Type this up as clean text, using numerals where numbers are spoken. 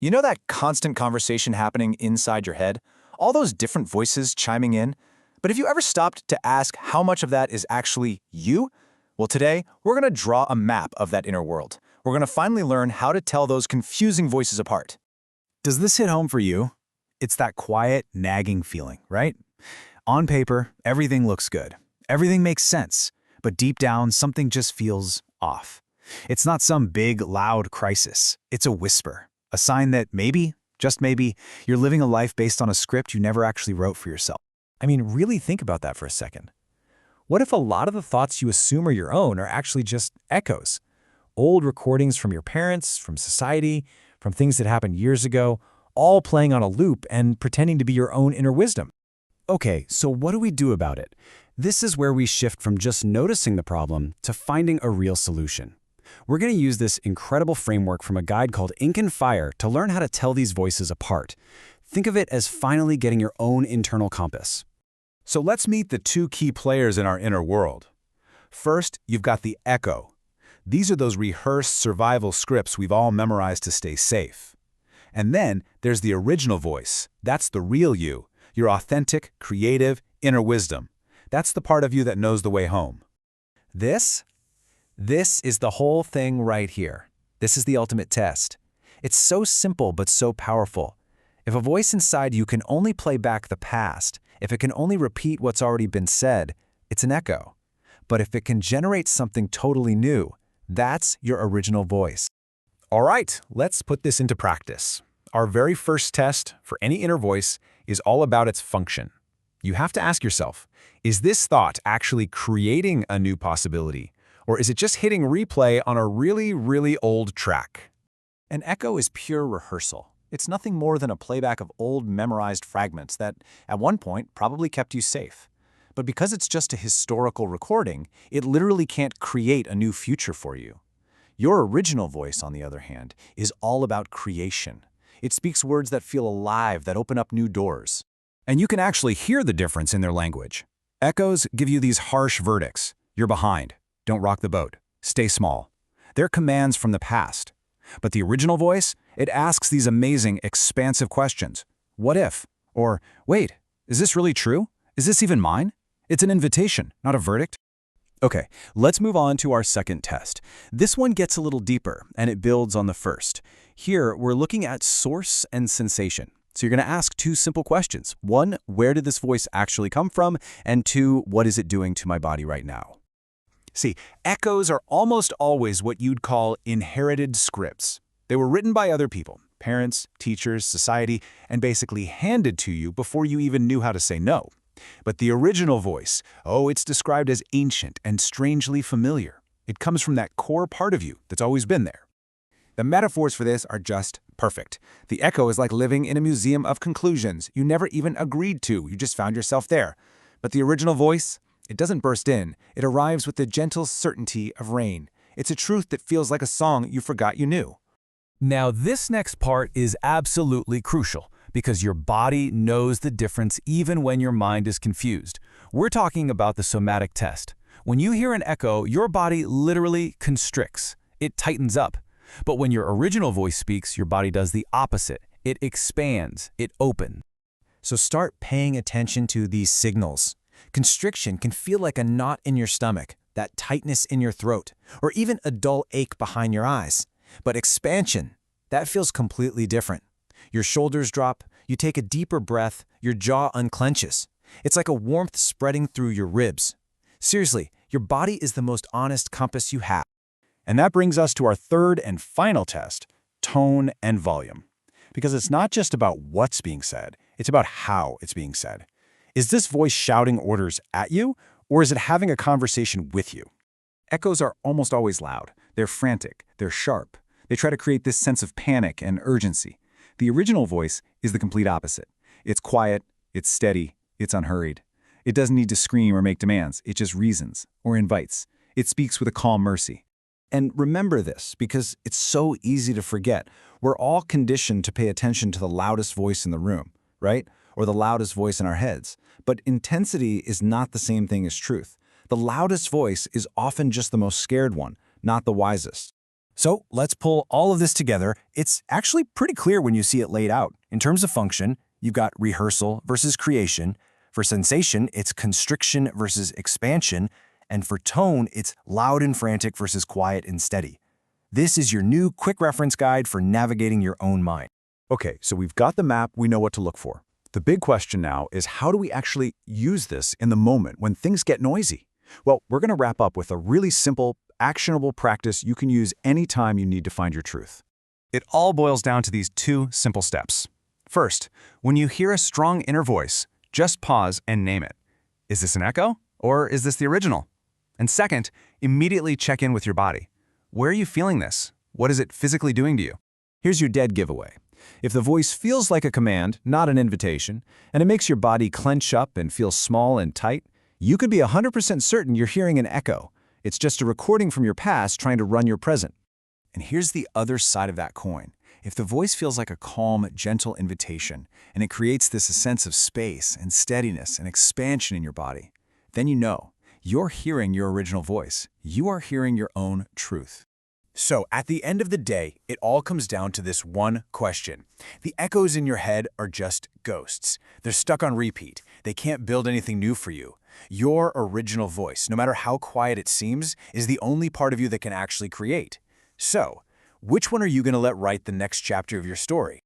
You know that constant conversation happening inside your head? All those different voices chiming in? But have you ever stopped to ask how much of that is actually you? Well, today, we're going to draw a map of that inner world. We're going to finally learn how to tell those confusing voices apart. Does this hit home for you? It's that quiet, nagging feeling, right? On paper, everything looks good. Everything makes sense. But deep down, something just feels off. It's not some big, loud crisis. It's a whisper. A sign that maybe, just maybe, you're living a life based on a script you never actually wrote for yourself. I mean, really think about that for a second. What if a lot of the thoughts you assume are your own are actually just echoes? Old recordings from your parents, from society, from things that happened years ago, all playing on a loop and pretending to be your own inner wisdom. Okay, so what do we do about it? This is where we shift from just noticing the problem to finding a real solution. We're going to use this incredible framework from a guide called Ink and Fire to learn how to tell these voices apart. Think of it as finally getting your own internal compass. So let's meet the two key players in our inner world. First, you've got the echo. These are those rehearsed survival scripts we've all memorized to stay safe. And then there's the original voice. That's the real you, your authentic, creative, inner wisdom. That's the part of you that knows the way home. This is the whole thing right here. This is the ultimate test. It's so simple but so powerful. If a voice inside you can only play back the past, if it can only repeat what's already been said, it's an echo. But if it can generate something totally new, that's your original voice. All right, let's put this into practice. Our very first test for any inner voice is all about its function. You have to ask yourself, is this thought actually creating a new possibility? Or is it just hitting replay on a really, really old track? An echo is pure rehearsal. It's nothing more than a playback of old memorized fragments that, at one point, probably kept you safe. But because it's just a historical recording, it literally can't create a new future for you. Your original voice, on the other hand, is all about creation. It speaks words that feel alive, that open up new doors. And you can actually hear the difference in their language. Echoes give you these harsh verdicts. You're behind. Don't rock the boat. Stay small. They're commands from the past. But the original voice, it asks these amazing, expansive questions. What if? Or, wait, is this really true? Is this even mine? It's an invitation, not a verdict. Okay, let's move on to our second test. This one gets a little deeper, and it builds on the first. Here, we're looking at source and sensation. So you're going to ask two simple questions. One, where did this voice actually come from? And two, what is it doing to my body right now? See, echoes are almost always what you'd call inherited scripts. They were written by other people, parents, teachers, society, and basically handed to you before you even knew how to say no. But the original voice, it's described as ancient and strangely familiar. It comes from that core part of you that's always been there. The metaphors for this are just perfect. The echo is like living in a museum of conclusions you never even agreed to. You just found yourself there. But the original voice, it doesn't burst in. It arrives with the gentle certainty of rain. It's a truth that feels like a song you forgot you knew. Now, this next part is absolutely crucial because your body knows the difference even when your mind is confused. We're talking about the somatic test. When you hear an echo, your body literally constricts. It tightens up. But when your original voice speaks, your body does the opposite. It expands. It opens. So start paying attention to these signals. Constriction can feel like a knot in your stomach, that tightness in your throat, or even a dull ache behind your eyes. But expansion, that feels completely different. Your shoulders drop, you take a deeper breath, your jaw unclenches. It's like a warmth spreading through your ribs. Seriously, your body is the most honest compass you have. And that brings us to our third and final test, tone and volume. Because it's not just about what's being said, it's about how it's being said. Is this voice shouting orders at you, or is it having a conversation with you? Echoes are almost always loud. They're frantic. They're sharp. They try to create this sense of panic and urgency. The original voice is the complete opposite. It's quiet, it's steady, it's unhurried. It doesn't need to scream or make demands. It just reasons or invites. It speaks with a calm mercy. And remember this, because it's so easy to forget. We're all conditioned to pay attention to the loudest voice in the room, right? Or the loudest voice in our heads. But intensity is not the same thing as truth. The loudest voice is often just the most scared one, not the wisest. So let's pull all of this together. It's actually pretty clear when you see it laid out. In terms of function, you've got rehearsal versus creation. For sensation, it's constriction versus expansion. And for tone, it's loud and frantic versus quiet and steady. This is your new quick reference guide for navigating your own mind. Okay, so we've got the map, we know what to look for. The big question now is how do we actually use this in the moment when things get noisy? Well, we're going to wrap up with a really simple, actionable practice you can use anytime you need to find your truth. It all boils down to these 2 simple steps. First, when you hear a strong inner voice, just pause and name it. Is this an echo, or is this the original? And second, immediately check in with your body. Where are you feeling this? What is it physically doing to you? Here's your dead giveaway. If the voice feels like a command, not an invitation, and it makes your body clench up and feel small and tight, you could be 100% certain you're hearing an echo. It's just a recording from your past trying to run your present. And here's the other side of that coin. If the voice feels like a calm, gentle invitation, and it creates this sense of space and steadiness and expansion in your body, then you know you're hearing your original voice. You are hearing your own truth. So at the end of the day, it all comes down to this one question. The echoes in your head are just ghosts. They're stuck on repeat. They can't build anything new for you. Your original voice, no matter how quiet it seems, is the only part of you that can actually create. So, which one are you going to let write the next chapter of your story?